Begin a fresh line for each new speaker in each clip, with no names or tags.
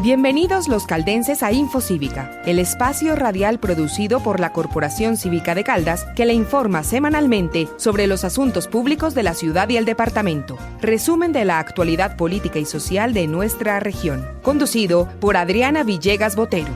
Bienvenidos los caldenses a Infocívica, el espacio radial producido por la Corporación Cívica de Caldas que le informa semanalmente sobre los asuntos públicos de la ciudad y el departamento. Resumen de la actualidad política y social de nuestra región. Conducido por Adriana Villegas Botero.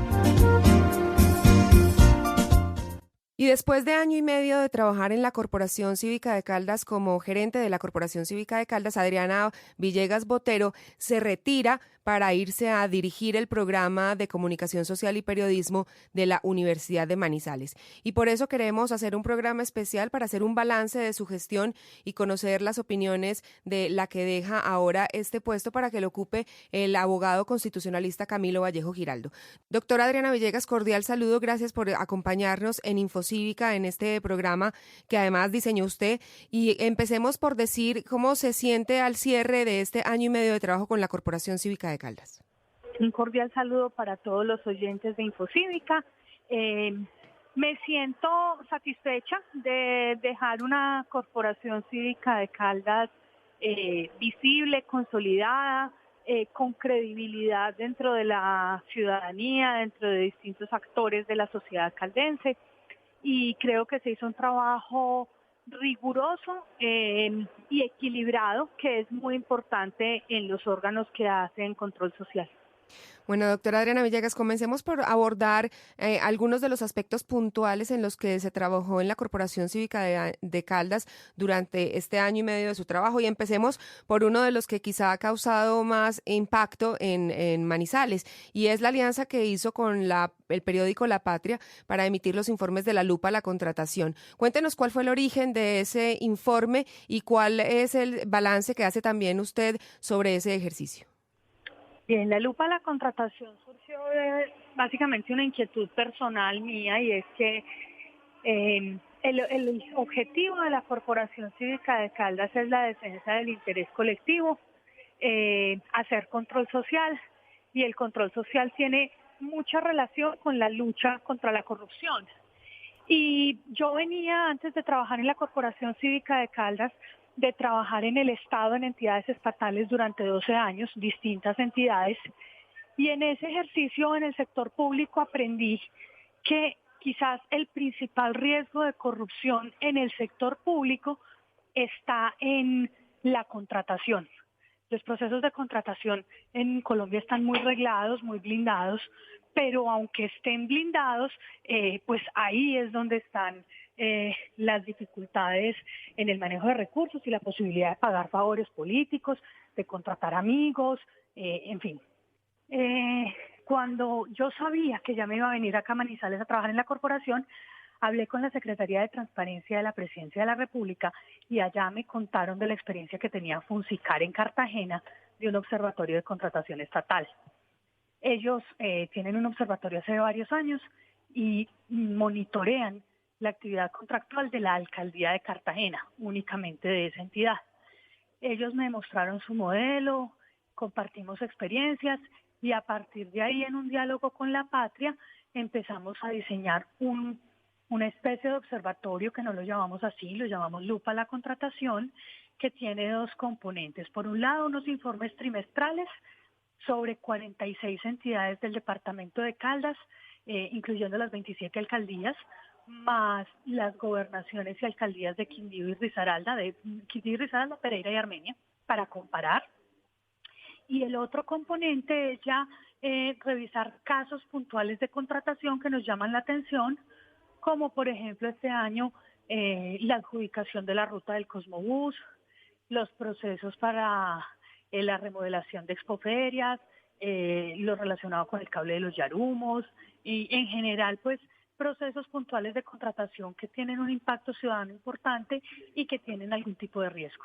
Y después de año y medio de trabajar en la Corporación Cívica de Caldas como gerente de la Corporación Cívica de Caldas, Adriana Villegas Botero se retira para irse a dirigir el programa de Comunicación Social y Periodismo de la Universidad de Manizales. Y por eso queremos hacer un programa especial para hacer un balance de su gestión y conocer las opiniones de la que deja ahora este puesto para que lo ocupe el abogado constitucionalista Camilo Vallejo Giraldo. Doctora Adriana Villegas, cordial saludo, gracias por acompañarnos en Infocívica en este programa que además diseñó usted. Y empecemos por decir cómo se siente al cierre de este año y medio de trabajo con la Corporación Cívica de Caldas.
Un cordial saludo para todos los oyentes de Infocívica. Me siento satisfecha de dejar una Corporación Cívica de Caldas visible, consolidada, con credibilidad dentro de la ciudadanía, dentro de distintos actores de la sociedad caldense, y creo que se hizo un trabajo riguroso y equilibrado, que es muy importante en los órganos que hacen control social.
Bueno, doctora Adriana Villegas, comencemos por abordar algunos de los aspectos puntuales en los que se trabajó en la Corporación Cívica de Caldas durante este año y medio de su trabajo, y empecemos por uno de los que quizá ha causado más impacto en Manizales, y es la alianza que hizo con el periódico La Patria para emitir los informes de la lupa a la contratación. Cuéntenos cuál fue el origen de ese informe y cuál es el balance que hace también usted sobre ese ejercicio.
Bien, la lupa a la contratación surgió de básicamente una inquietud personal mía, y es que el objetivo de la Corporación Cívica de Caldas es la defensa del interés colectivo, hacer control social, y el control social tiene mucha relación con la lucha contra la corrupción. Y yo venía, antes de trabajar en la Corporación Cívica de Caldas, de trabajar en el Estado, en entidades estatales durante 12 años, distintas entidades, y en ese ejercicio en el sector público aprendí que quizás el principal riesgo de corrupción en el sector público está en la contratación. Los procesos de contratación en Colombia están muy reglados, muy blindados, pero aunque estén blindados, pues ahí es donde están las dificultades en el manejo de recursos y la posibilidad de pagar favores políticos, de contratar amigos, en fin. Cuando yo sabía que ya me iba a venir acá a Manizales a trabajar en la corporación, hablé con la Secretaría de Transparencia de la Presidencia de la República, y allá me contaron de la experiencia que tenía Funsicar en Cartagena de un observatorio de contratación estatal. Ellos tienen un observatorio hace varios años y monitorean la actividad contractual de la Alcaldía de Cartagena, únicamente de esa entidad. Ellos me mostraron su modelo, compartimos experiencias, y a partir de ahí, en un diálogo con La Patria, empezamos a diseñar una especie de observatorio que no lo llamamos así, lo llamamos lupa a la contratación, que tiene dos componentes. Por un lado, unos informes trimestrales sobre 46 entidades del departamento de Caldas, incluyendo las 27 alcaldías, más las gobernaciones y alcaldías de Quindío y Risaralda, Pereira y Armenia, para comparar. Y el otro componente es ya revisar casos puntuales de contratación que nos llaman la atención, como por ejemplo este año la adjudicación de la ruta del Cosmobús, los procesos para la remodelación de expoferias, lo relacionado con el cable de los Yarumos, y en general pues procesos puntuales de contratación que tienen un impacto ciudadano importante y que tienen algún tipo de riesgo.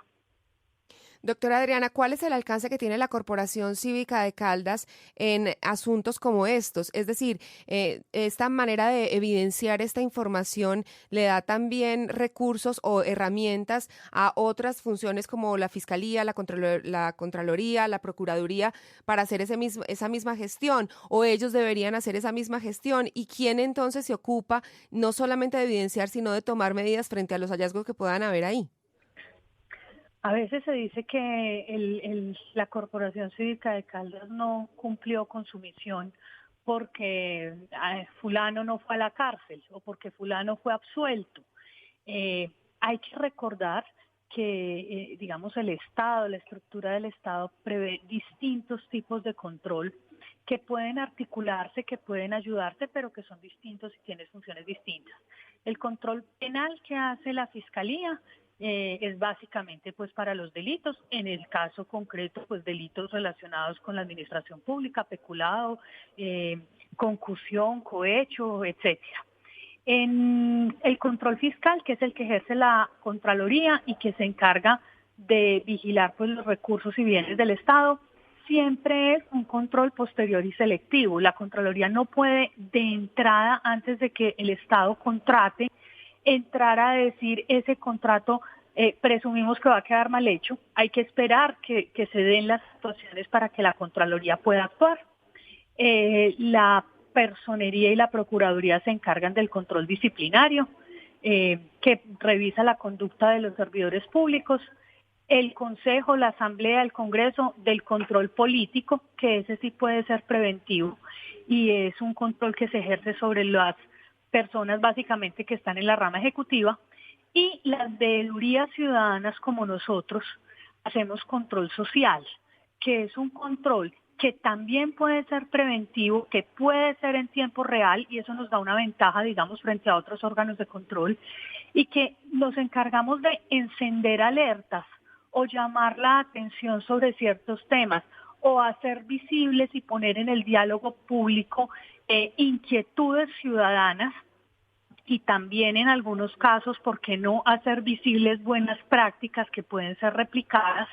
Doctora Adriana, ¿cuál es el alcance que tiene la Corporación Cívica de Caldas en asuntos como estos? Es decir, esta manera de evidenciar esta información le da también recursos o herramientas a otras funciones como la Fiscalía, la Contraloría, la Procuraduría para hacer esa misma gestión, o ellos deberían hacer esa misma gestión. ¿Y quién entonces se ocupa no solamente de evidenciar, sino de tomar medidas frente a los hallazgos que puedan haber ahí?
A veces se dice que la Corporación Cívica de Caldas no cumplió con su misión porque fulano no fue a la cárcel o porque fulano fue absuelto. Hay que recordar que, digamos, el Estado, la estructura del Estado prevé distintos tipos de control que pueden articularse, que pueden ayudarse, pero que son distintos y tienen funciones distintas. El control penal que hace la Fiscalía es básicamente pues para los delitos, en el caso concreto pues delitos relacionados con la administración pública, peculado, concusión, cohecho, etcétera. En el control fiscal, que es el que ejerce la Contraloría y que se encarga de vigilar pues los recursos y bienes del Estado, siempre es un control posterior y selectivo. La Contraloría no puede de entrada, antes de que el Estado contrate, entrar a decir ese contrato presumimos que va a quedar mal hecho. Hay que esperar que se den las situaciones para que la Contraloría pueda actuar. La Personería y la Procuraduría se encargan del control disciplinario, que revisa la conducta de los servidores públicos. El Consejo, la Asamblea, el Congreso, del control político, que ese sí puede ser preventivo y es un control que se ejerce sobre las personas básicamente que están en la rama ejecutiva, y las veedurías ciudadanas como nosotros hacemos control social, que es un control que también puede ser preventivo, que puede ser en tiempo real, y eso nos da una ventaja, digamos, frente a otros órganos de control, y que nos encargamos de encender alertas o llamar la atención sobre ciertos temas o hacer visibles y poner en el diálogo público inquietudes ciudadanas, y también en algunos casos, ¿por qué no hacer visibles buenas prácticas que pueden ser replicadas?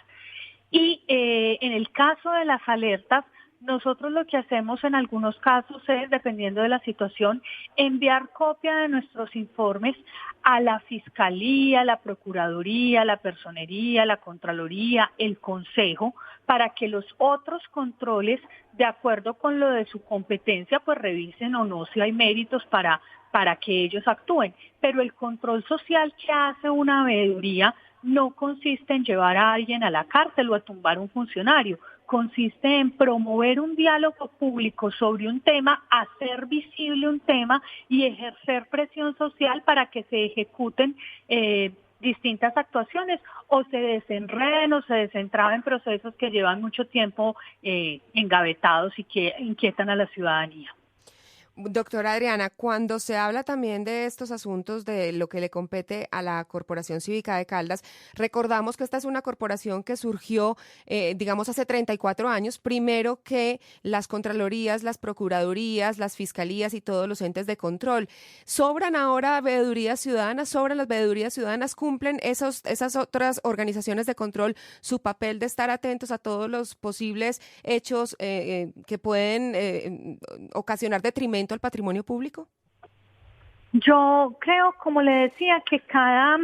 Y en el caso de las alertas, nosotros lo que hacemos en algunos casos es, dependiendo de la situación, enviar copia de nuestros informes a la Fiscalía, la Procuraduría, la Personería, la Contraloría, el Consejo, para que los otros controles, de acuerdo con lo de su competencia, pues revisen o no si hay méritos para que ellos actúen. Pero el control social que hace una veeduría no consiste en llevar a alguien a la cárcel o a tumbar un funcionario, consiste en promover un diálogo público sobre un tema, hacer visible un tema y ejercer presión social para que se ejecuten distintas actuaciones o se desenreden o se desentraben procesos que llevan mucho tiempo engavetados y que inquietan a la ciudadanía.
Doctora Adriana, cuando se habla también de estos asuntos de lo que le compete a la Corporación Cívica de Caldas, recordamos que esta es una corporación que surgió, digamos, hace 34 años, primero que las Contralorías, las Procuradurías, las Fiscalías y todos los entes de control. ¿Sobran ahora veedurías ciudadanas? ¿Sobran las veedurías ciudadanas? ¿Cumplen esas otras organizaciones de control su papel de estar atentos a todos los posibles hechos que pueden ocasionar detrimento al patrimonio público?
Yo creo, como le decía, que cada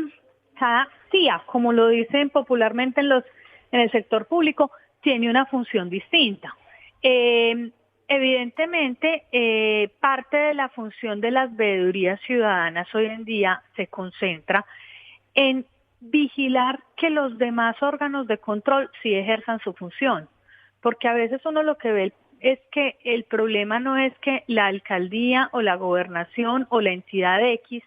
CIA, como lo dicen popularmente en el sector público, tiene una función distinta. Evidentemente, parte de la función de las veedurías ciudadanas hoy en día se concentra en vigilar que los demás órganos de control sí ejerzan su función, porque a veces uno lo que ve es que el problema no es que la alcaldía o la gobernación o la entidad X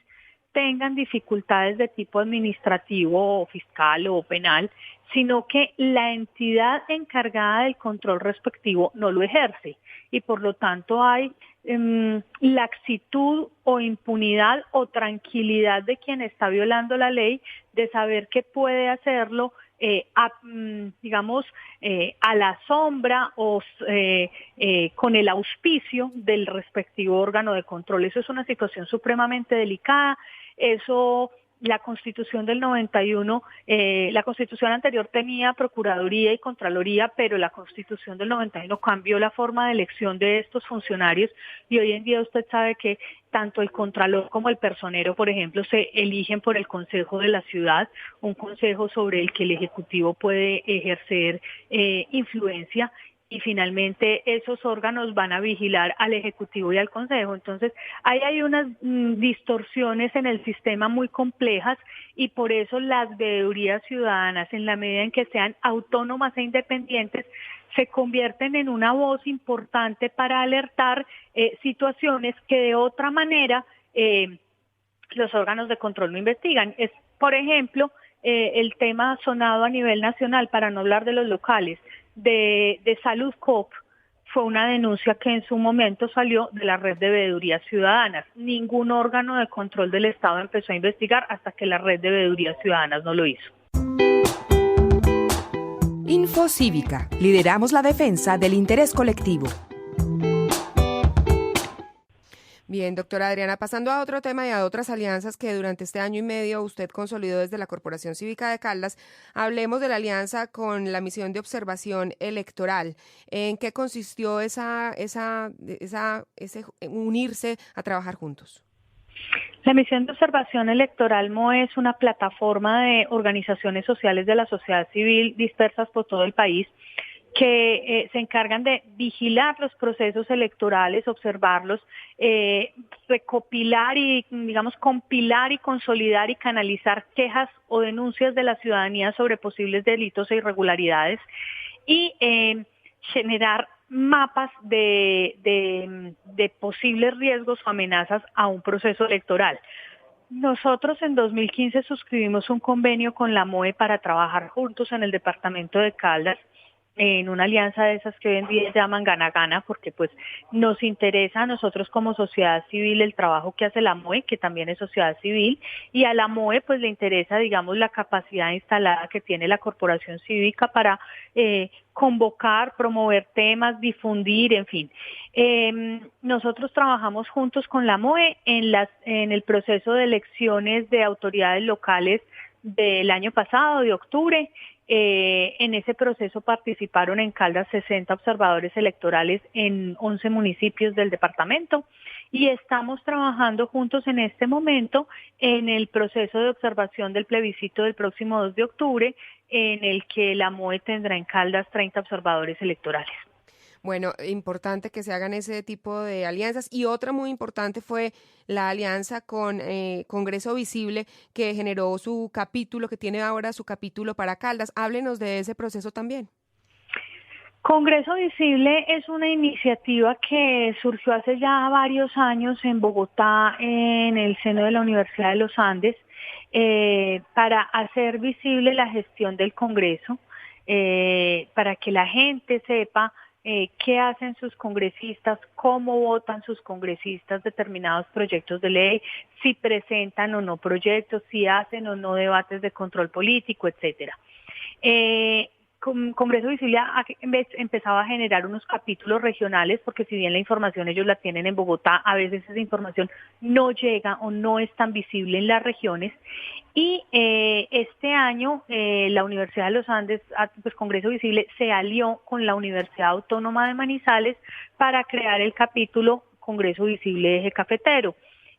tengan dificultades de tipo administrativo o fiscal o penal, sino que la entidad encargada del control respectivo no lo ejerce y por lo tanto hay laxitud o impunidad o tranquilidad de quien está violando la ley de saber que puede hacerlo digamos, a la sombra o con el auspicio del respectivo órgano de control. Eso es una situación supremamente delicada. Eso, la Constitución del 91, la Constitución anterior tenía Procuraduría y Contraloría, pero la Constitución del 91 cambió la forma de elección de estos funcionarios y hoy en día usted sabe que tanto el Contralor como el Personero, por ejemplo, se eligen por el Consejo de la Ciudad, un consejo sobre el que el Ejecutivo puede ejercer influencia. y finalmente esos órganos van a vigilar al Ejecutivo y al Consejo. Entonces, ahí hay unas distorsiones en el sistema muy complejas y por eso las veedurías ciudadanas, en la medida en que sean autónomas e independientes, se convierten en una voz importante para alertar situaciones que de otra manera los órganos de control no investigan. Es, por ejemplo, el tema sonado a nivel nacional, para no hablar de los locales, de Salud Coop, fue una denuncia que en su momento salió de la red de veedurías ciudadanas. Ningún órgano de control del Estado empezó a investigar hasta que la red de veedurías ciudadanas no lo hizo.
Info Cívica. Lideramos la defensa del interés colectivo. Bien, doctora Adriana, pasando a otro tema y a otras alianzas que durante este año y medio usted consolidó desde la Corporación Cívica de Caldas, hablemos de la alianza con la misión de observación electoral. ¿En qué consistió ese unirse a trabajar juntos?
La misión de observación electoral MOE es una plataforma de organizaciones sociales de la sociedad civil dispersas por todo el país que se encargan de vigilar los procesos electorales, observarlos, recopilar y, digamos, compilar y consolidar y canalizar quejas o denuncias de la ciudadanía sobre posibles delitos e irregularidades y generar mapas de posibles riesgos o amenazas a un proceso electoral. Nosotros en 2015 suscribimos un convenio con la MOE para trabajar juntos en el departamento de Caldas, en una alianza de esas que hoy en día llaman gana-gana, porque pues nos interesa a nosotros como sociedad civil el trabajo que hace la MOE, que también es sociedad civil, y a la MOE pues le interesa, digamos, la capacidad instalada que tiene la corporación cívica para convocar, promover temas, difundir, en fin. Nosotros trabajamos juntos con la MOE en el proceso de elecciones de autoridades locales del año pasado, de octubre. En ese proceso participaron en Caldas 60 observadores electorales en 11 municipios del departamento y estamos trabajando juntos en este momento en el proceso de observación del plebiscito del próximo 2 de octubre, en el que la MOE tendrá en Caldas 30 observadores electorales.
Bueno, importante que se hagan ese tipo de alianzas. Y otra muy importante fue la alianza con Congreso Visible, que generó su capítulo, que tiene ahora su capítulo para Caldas. Háblenos de ese proceso también.
Congreso Visible es una iniciativa que surgió hace ya varios años en Bogotá, en el seno de la Universidad de los Andes, para hacer visible la gestión del Congreso, para que la gente sepa qué hacen sus congresistas, cómo votan sus congresistas determinados proyectos de ley, si presentan o no proyectos, si hacen o no debates de control político, etcétera. Congreso Visible empezaba a generar unos capítulos regionales, porque si bien la información ellos la tienen en Bogotá, a veces esa información no llega o no es tan visible en las regiones. Y este año la Universidad de los Andes, pues Congreso Visible, se alió con la Universidad Autónoma de Manizales para crear el capítulo Congreso Visible Eje Cafetero.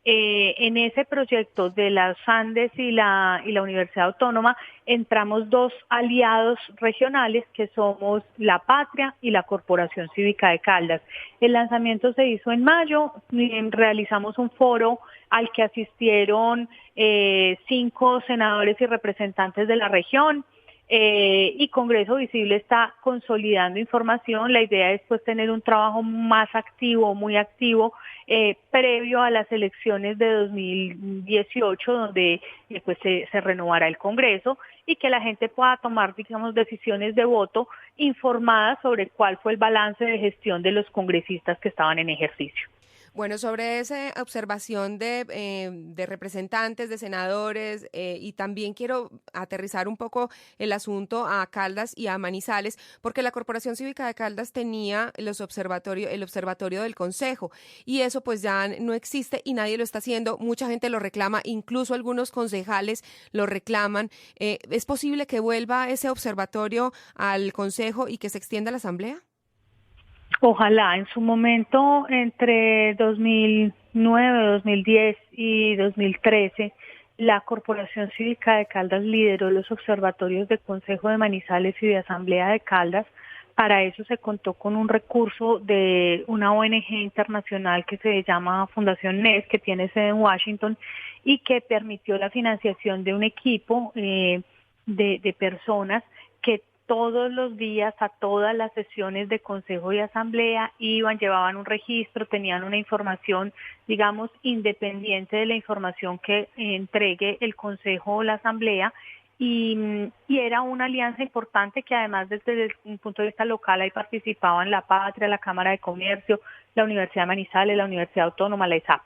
En ese proyecto de las Andes y la Universidad Autónoma entramos dos aliados regionales que somos La Patria y la Corporación Cívica de Caldas. El lanzamiento se hizo en mayo, realizamos un foro al que asistieron 5 senadores y representantes de la región. Y Congreso Visible está consolidando información. La idea es pues tener un trabajo más activo, muy activo, previo a las elecciones de 2018, donde pues se renovará el Congreso y que la gente pueda tomar, digamos, decisiones de voto informadas sobre cuál fue el balance de gestión de los congresistas que estaban en ejercicio.
Bueno, sobre esa observación de representantes, de senadores, y también quiero aterrizar un poco el asunto a Caldas y a Manizales, porque la Corporación Cívica de Caldas tenía el observatorio del Consejo, y eso pues ya no existe y nadie lo está haciendo. Mucha gente lo reclama, incluso algunos concejales lo reclaman. ¿Es posible que vuelva ese observatorio al Consejo y que se extienda a la Asamblea?
Ojalá. En su momento, entre 2009, 2010 y 2013, la Corporación Cívica de Caldas lideró los observatorios de Consejo de Manizales y de Asamblea de Caldas Para eso se contó con un recurso de una ONG internacional que se llama Fundación NES, que tiene sede en Washington, y que permitió la financiación de un equipo de personas que todos los días a todas las sesiones de consejo y asamblea iban, llevaban un registro, tenían una información, digamos, independiente de la información que entregue el consejo o la asamblea. Y era una alianza importante que además desde un punto de vista local ahí participaban la Patria, la Cámara de Comercio, la Universidad de Manizales, la Universidad Autónoma, la ESAP.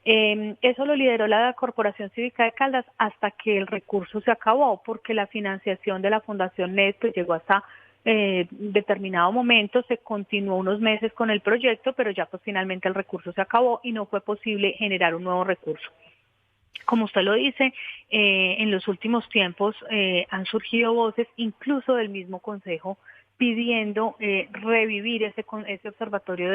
Eso lo lideró la Corporación Cívica de Caldas hasta que el recurso se acabó, porque la financiación de la Fundación NES pues llegó hasta determinado momento, se continuó unos meses con el proyecto, pero ya pues finalmente el recurso se acabó y no fue posible generar un nuevo recurso. Como usted lo dice, en los últimos tiempos han surgido voces, incluso del mismo Consejo, pidiendo revivir ese observatorio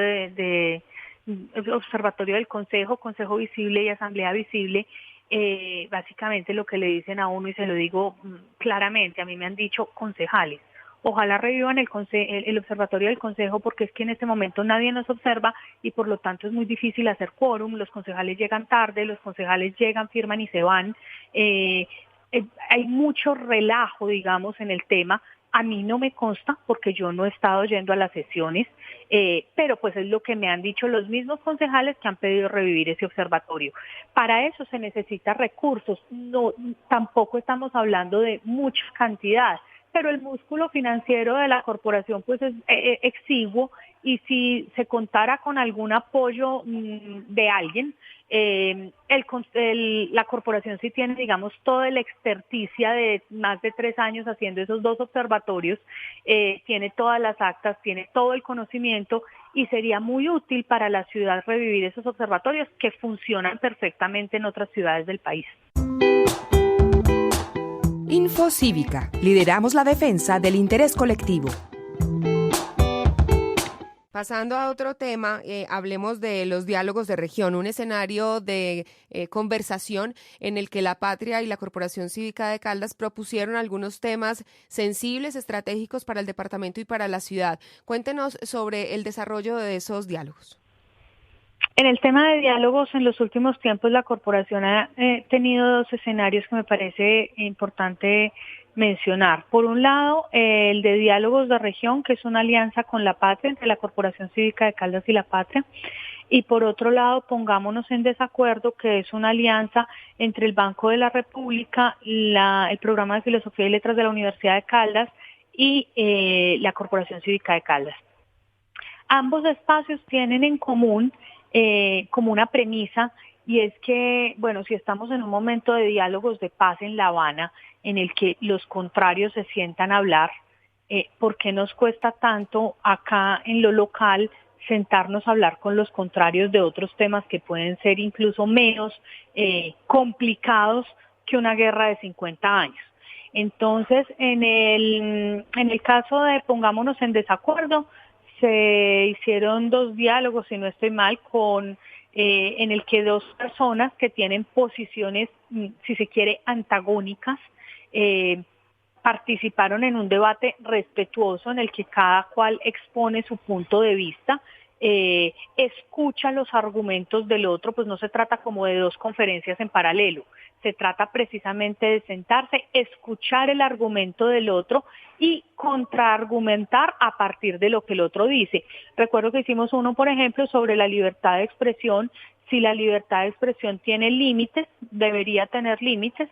observatorio del Consejo, Consejo Visible y Asamblea Visible. Básicamente lo que le dicen a uno, y se lo digo claramente, a mí me han dicho concejales, ojalá revivan el observatorio del Consejo, porque es que en este momento nadie nos observa y por lo tanto es muy difícil hacer quórum, los concejales llegan tarde, los concejales llegan, firman y se van. Hay mucho relajo, digamos, en el tema. A mí no me consta porque yo no he estado yendo a las sesiones, pero pues es lo que me han dicho los mismos concejales que han pedido revivir ese observatorio. Para eso se necesitan recursos, no, tampoco estamos hablando de mucha cantidad, pero el músculo financiero de la corporación pues es exiguo, y si se contara con algún apoyo de alguien, la corporación sí tiene, digamos, toda la experticia de más de 3 años haciendo esos 2 observatorios, tiene todas las actas, tiene todo el conocimiento, y sería muy útil para la ciudad revivir esos observatorios que funcionan perfectamente en otras ciudades del país.
Info Cívica. Lideramos la defensa del interés colectivo.
Pasando a otro tema, hablemos de los diálogos de región, un escenario de conversación en el que la Patria y la Corporación Cívica de Caldas propusieron algunos temas sensibles, estratégicos para el departamento y para la ciudad. Cuéntenos sobre el desarrollo de esos diálogos.
En el tema de diálogos, en los últimos tiempos la corporación ha tenido 2 escenarios que me parece importante mencionar. Por un lado, el de diálogos de región, que es una alianza con la Patria, entre la Corporación Cívica de Caldas y la Patria. Y por otro lado, Pongámonos en Desacuerdo, que es una alianza entre el Banco de la República, el Programa de Filosofía y Letras de la Universidad de Caldas y la Corporación Cívica de Caldas. Ambos espacios tienen en común como una premisa, y es que, bueno, si estamos en un momento de diálogos de paz en La Habana, en el que los contrarios se sientan a hablar, ¿por qué nos cuesta tanto acá en lo local sentarnos a hablar con los contrarios de otros temas que pueden ser incluso menos complicados que una guerra de 50 años? Entonces, en el caso de Pongámonos en Desacuerdo, se hicieron 2 diálogos, si no estoy mal, en el que 2 personas que tienen posiciones, si se quiere, antagónicas, participaron en un debate respetuoso en el que cada cual expone su punto de vista, escucha los argumentos del otro, pues no se trata como de 2 conferencias en paralelo, se trata precisamente de sentarse, escuchar el argumento del otro y contraargumentar a partir de lo que el otro dice. Recuerdo que hicimos uno, por ejemplo, sobre la libertad de expresión. Si la libertad de expresión tiene límites, debería tener límites.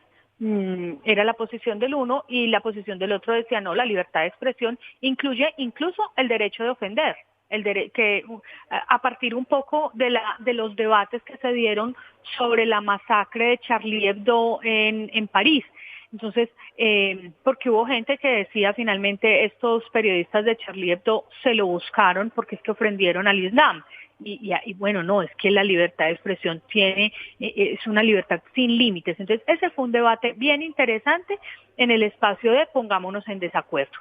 Era la posición del uno, y la posición del otro decía no, la libertad de expresión incluye incluso el derecho de ofender. Que a partir un poco de los debates que se dieron sobre la masacre de Charlie Hebdo en París. Entonces, porque hubo gente que decía finalmente estos periodistas de Charlie Hebdo se lo buscaron porque es que ofendieron al Islam. Y bueno, no, es que la libertad de expresión es una libertad sin límites. Entonces, ese fue un debate bien interesante en el espacio de Pongámonos en Desacuerdo.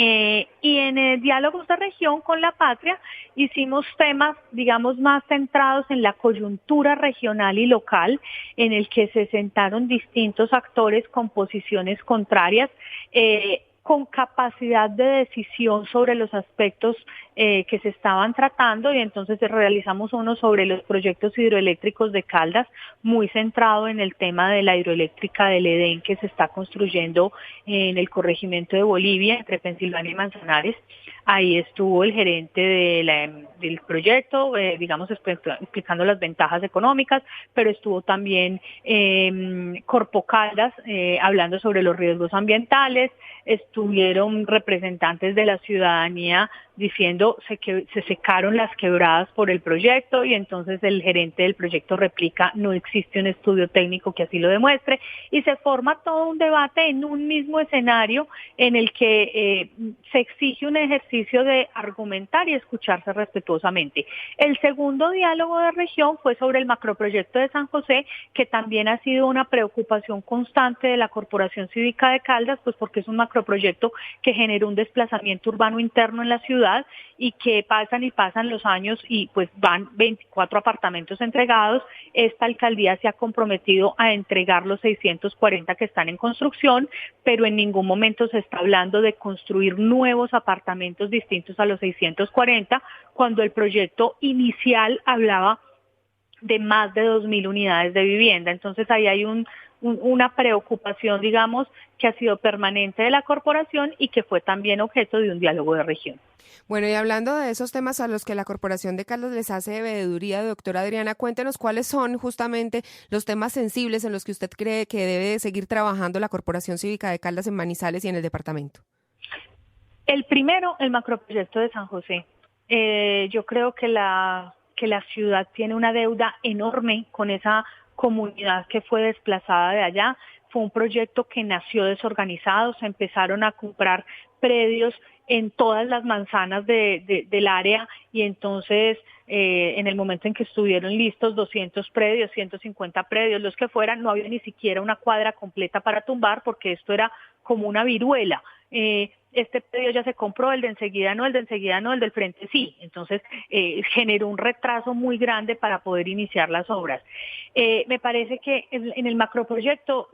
Y en diálogos de región con la Patria hicimos temas, digamos, más centrados en la coyuntura regional y local, en el que se sentaron distintos actores con posiciones contrarias, con capacidad de decisión sobre los aspectos que se estaban tratando, y entonces realizamos uno sobre los proyectos hidroeléctricos de Caldas, muy centrado en el tema de la hidroeléctrica del Edén que se está construyendo en el corregimiento de Bolivia, entre Pensilvania y Manzanares. Ahí estuvo el gerente del proyecto, digamos, explicando las ventajas económicas, pero estuvo también Corpo Caldas hablando sobre los riesgos ambientales. Estuvieron representantes de la ciudadanía diciendo que se secaron las quebradas por el proyecto, y entonces el gerente del proyecto replica: no existe un estudio técnico que así lo demuestre, y se forma todo un debate en un mismo escenario en el que se exige un ejercicio de argumentar y escucharse respetuosamente. El segundo diálogo de región fue sobre el macroproyecto de San José, que también ha sido una preocupación constante de la Corporación Cívica de Caldas, pues porque es un macroproyecto que generó un desplazamiento urbano interno en la ciudad, y que pasan y pasan los años y pues van 24 apartamentos entregados. Esta alcaldía se ha comprometido a entregar los 640 que están en construcción, pero en ningún momento se está hablando de construir nuevos apartamentos distintos a los 640, cuando el proyecto inicial hablaba de más de 2.000 unidades de vivienda. Entonces ahí hay una preocupación, digamos, que ha sido permanente de la corporación y que fue también objeto de un diálogo de región.
Bueno, y hablando de esos temas a los que la Corporación de Caldas les hace veeduría, doctora Adriana, cuéntenos cuáles son justamente los temas sensibles en los que usted cree que debe seguir trabajando la Corporación Cívica de Caldas en Manizales y en el departamento.
El primero, el macroproyecto de San José. Yo creo que la ciudad tiene una deuda enorme con esa comunidad que fue desplazada de allá. Fue un proyecto que nació desorganizado, se empezaron a comprar predios en todas las manzanas del área, y entonces en el momento en que estuvieron listos 200 predios, 150 predios, los que fueran, no había ni siquiera una cuadra completa para tumbar, porque esto era como una viruela. Este predio ya se compró, el de enseguida no, el de enseguida no, el del frente sí. Entonces generó un retraso muy grande para poder iniciar las obras. Me parece que en el macroproyecto,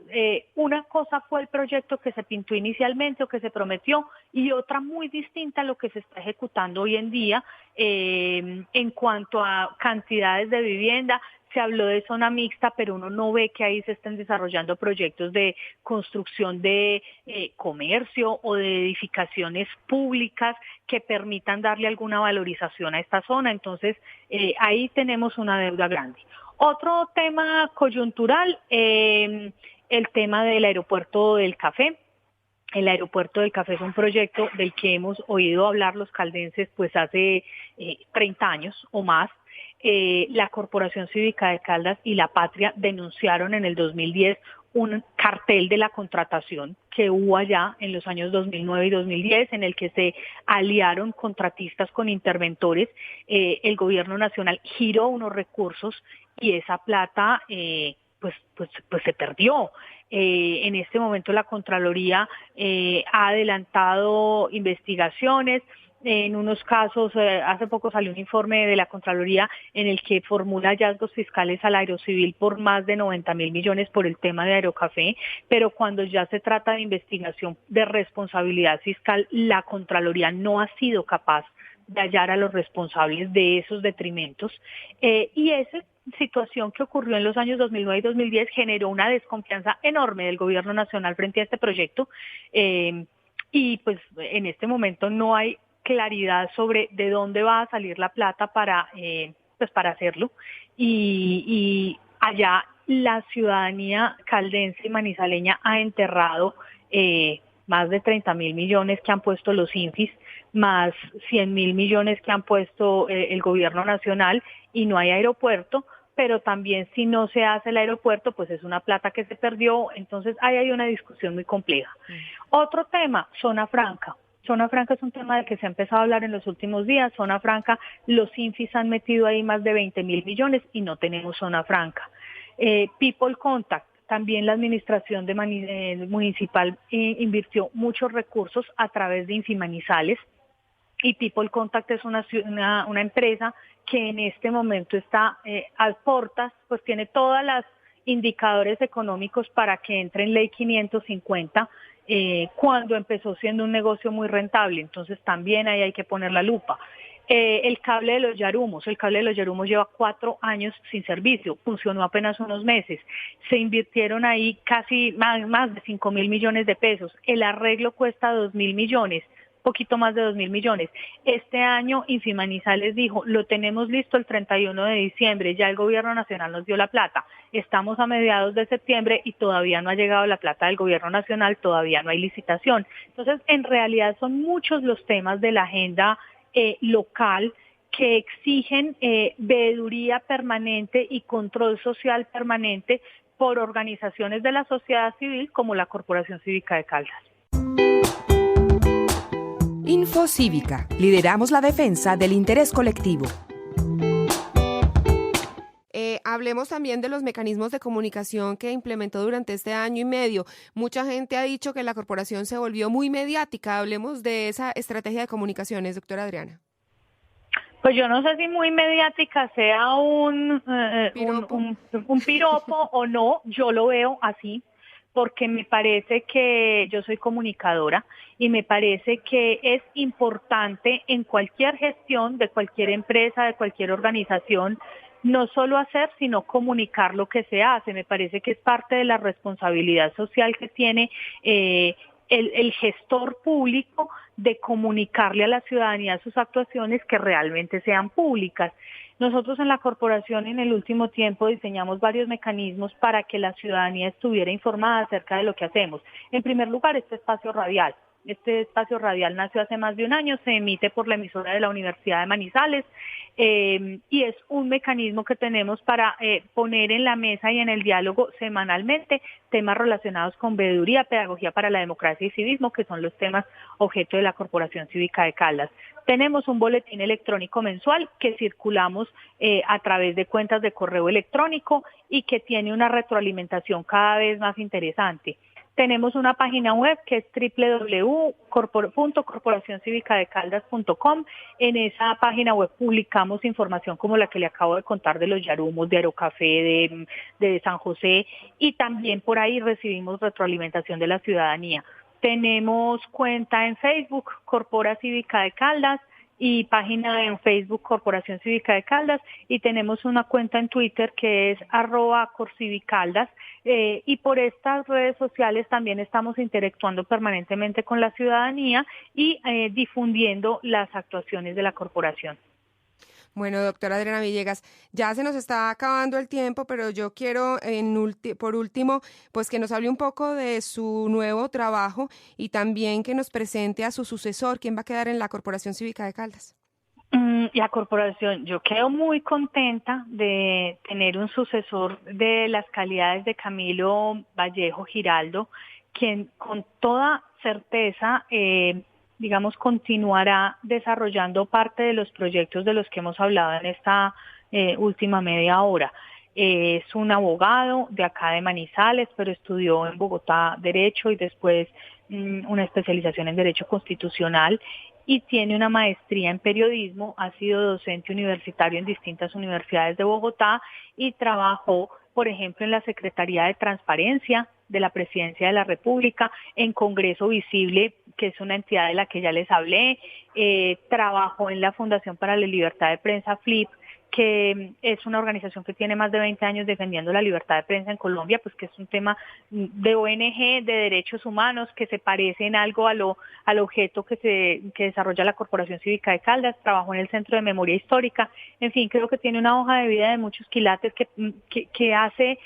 una cosa fue el proyecto que se pintó inicialmente o que se prometió, y otra muy distinta a lo que se está ejecutando hoy en día en cuanto a cantidades de vivienda. Se habló de zona mixta, pero uno no ve que ahí se estén desarrollando proyectos de construcción de comercio o de edificaciones públicas que permitan darle alguna valorización a esta zona. Entonces, ahí tenemos una deuda grande. Otro tema coyuntural, el tema del aeropuerto del Café. El aeropuerto del Café es un proyecto del que hemos oído hablar los caldenses pues hace 30 años o más. La Corporación Cívica de Caldas y La Patria denunciaron en el 2010 un cartel de la contratación que hubo allá en los años 2009 y 2010, en el que se aliaron contratistas con interventores. El gobierno nacional giró unos recursos y esa plata pues se perdió. En este momento la Contraloría ha adelantado investigaciones. En unos casos, hace poco salió un informe de la Contraloría en el que formula hallazgos fiscales al Aerocivil por más de 90.000 millones por el tema de Aerocafé, pero cuando ya se trata de investigación de responsabilidad fiscal, la Contraloría no ha sido capaz de hallar a los responsables de esos detrimentos, y esa situación que ocurrió en los años 2009 y 2010 generó una desconfianza enorme del gobierno nacional frente a este proyecto, y pues en este momento no hay claridad sobre de dónde va a salir la plata para hacerlo, y allá la ciudadanía caldense y manizaleña ha enterrado más de 30.000 millones que han puesto los INFIs, más 100.000 millones que han puesto el gobierno nacional, y no hay aeropuerto. Pero también si no se hace el aeropuerto, pues es una plata que se perdió. Entonces ahí hay una discusión muy compleja. Otro tema, zona franca. Zona franca es un tema del que se ha empezado a hablar en los últimos días. Zona franca, los INFIs han metido ahí más de 20.000 millones y no tenemos zona franca. People Contact, también la administración municipal invirtió muchos recursos a través de Infimanizales, y People Contact es una empresa que en este momento está a portas, pues tiene todas las indicadores económicos para que entre en ley 550. cuando empezó siendo un negocio muy rentable. Entonces también ahí hay que poner la lupa. El cable de los Yarumos lleva 4 años sin servicio, funcionó apenas unos meses, se invirtieron ahí casi más de 5.000 millones de pesos, el arreglo cuesta 2.000 millones, poquito más de 2.000 millones. Este año Infimanizales dijo, lo tenemos listo el 31 de diciembre, ya el gobierno nacional nos dio la plata, estamos a mediados de septiembre y todavía no ha llegado la plata del gobierno nacional, todavía no hay licitación. Entonces, en realidad son muchos los temas de la agenda local que exigen veeduría permanente y control social permanente por organizaciones de la sociedad civil como la Corporación Cívica de Caldas.
Info Cívica. Lideramos la defensa del interés colectivo.
Hablemos también de los mecanismos de comunicación que implementó durante este año y medio. Mucha gente ha dicho que la corporación se volvió muy mediática. Hablemos de esa estrategia de comunicaciones, doctora Adriana.
Pues yo no sé si muy mediática sea un piropo o no, yo lo veo así, porque me parece que yo soy comunicadora y me parece que es importante en cualquier gestión de cualquier empresa, de cualquier organización, no solo hacer, sino comunicar lo que se hace. Me parece que es parte de la responsabilidad social que tiene el gestor público de comunicarle a la ciudadanía sus actuaciones que realmente sean públicas. Nosotros en la corporación en el último tiempo diseñamos varios mecanismos para que la ciudadanía estuviera informada acerca de lo que hacemos. En primer lugar, este espacio radial. Este espacio radial nació hace más de un año, se emite por la emisora de la Universidad de Manizales y es un mecanismo que tenemos para poner en la mesa y en el diálogo semanalmente temas relacionados con veeduría, pedagogía para la democracia y civismo, que son los temas objeto de la Corporación Cívica de Caldas. Tenemos un boletín electrónico mensual que circulamos a través de cuentas de correo electrónico y que tiene una retroalimentación cada vez más interesante. Tenemos una página web que es www.corporacioncivicadecaldas.com. En esa página web publicamos información como la que le acabo de contar de los Yarumos, de Aerocafé, de San José, y también por ahí recibimos retroalimentación de la ciudadanía. Tenemos cuenta en Facebook, Corpora Cívica de Caldas, y página en Facebook Corporación Cívica de Caldas, y tenemos una cuenta en Twitter que es @corcivicaldas, y por estas redes sociales también estamos interactuando permanentemente con la ciudadanía y difundiendo las actuaciones de la corporación.
Bueno, doctora Adriana Villegas, ya se nos está acabando el tiempo, pero yo quiero, por último, pues que nos hable un poco de su nuevo trabajo y también que nos presente a su sucesor, quién va a quedar en la Corporación Cívica de Caldas.
La corporación, yo quedo muy contenta de tener un sucesor de las calidades de Camilo Vallejo Giraldo, quien con toda certeza continuará desarrollando parte de los proyectos de los que hemos hablado en esta última media hora. Es un abogado de acá de Manizales, pero estudió en Bogotá Derecho y después una especialización en Derecho Constitucional y tiene una maestría en periodismo, ha sido docente universitario en distintas universidades de Bogotá y trabajó, por ejemplo, en la Secretaría de Transparencia de la Presidencia de la República, en Congreso Visible, que es una entidad de la que ya les hablé, trabajó en la Fundación para la Libertad de Prensa, FLIP, que es una organización que tiene más de 20 años defendiendo la libertad de prensa en Colombia, pues que es un tema de ONG, de derechos humanos, que se parece en algo al objeto que desarrolla la Corporación Cívica de Caldas. Trabajó en el Centro de Memoria Histórica. En fin, creo que tiene una hoja de vida de muchos quilates que hace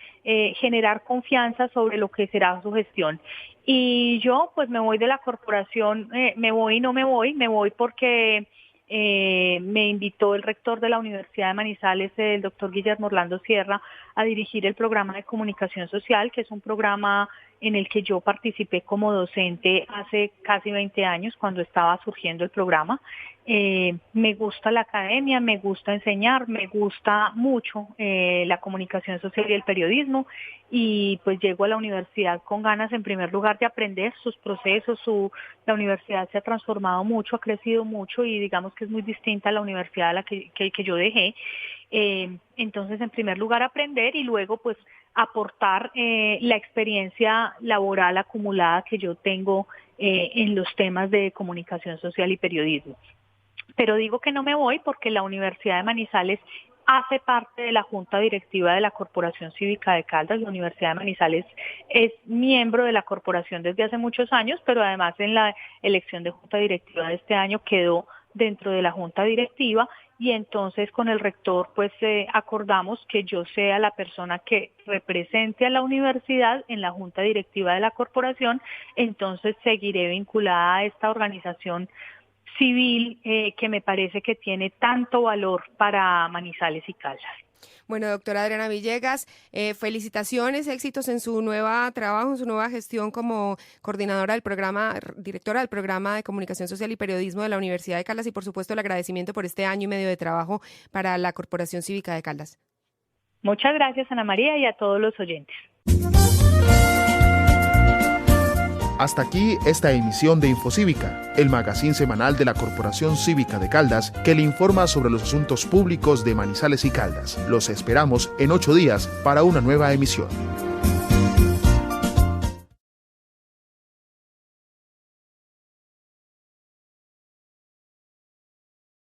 generar confianza sobre lo que será su gestión. Y yo pues me voy de la corporación, me voy porque me invitó el rector de la Universidad de Manizales, el doctor Guillermo Orlando Sierra, a dirigir el programa de comunicación social, que es un programa en el que yo participé como docente hace casi 20 años, cuando estaba surgiendo el programa. Me gusta la academia, me gusta enseñar, me gusta mucho la comunicación social y el periodismo, y pues llego a la universidad con ganas, en primer lugar, de aprender sus procesos. La universidad se ha transformado mucho, ha crecido mucho y digamos que es muy distinta a la universidad a la que yo dejé. Entonces, en primer lugar, aprender y luego pues aportar la experiencia laboral acumulada que yo tengo en los temas de comunicación social y periodismo. Pero digo que no me voy porque la Universidad de Manizales hace parte de la Junta Directiva de la Corporación Cívica de Caldas. La Universidad de Manizales es miembro de la corporación desde hace muchos años, pero además en la elección de Junta Directiva de este año quedó dentro de la Junta Directiva, y entonces con el rector pues acordamos que yo sea la persona que represente a la universidad en la Junta Directiva de la corporación. Entonces seguiré vinculada a esta organización civil que me parece que tiene tanto valor para Manizales y Caldas.
Bueno, doctora Adriana Villegas, felicitaciones, éxitos en su nuevo trabajo, en su nueva gestión como coordinadora del programa, directora del programa de Comunicación Social y Periodismo de la Universidad de Caldas, y por supuesto el agradecimiento por este año y medio de trabajo para la Corporación Cívica de Caldas.
Muchas gracias, Ana María, y a todos los oyentes.
Hasta aquí esta emisión de Infocívica, el magazín semanal de la Corporación Cívica de Caldas que le informa sobre los asuntos públicos de Manizales y Caldas. Los esperamos en 8 días para una nueva emisión.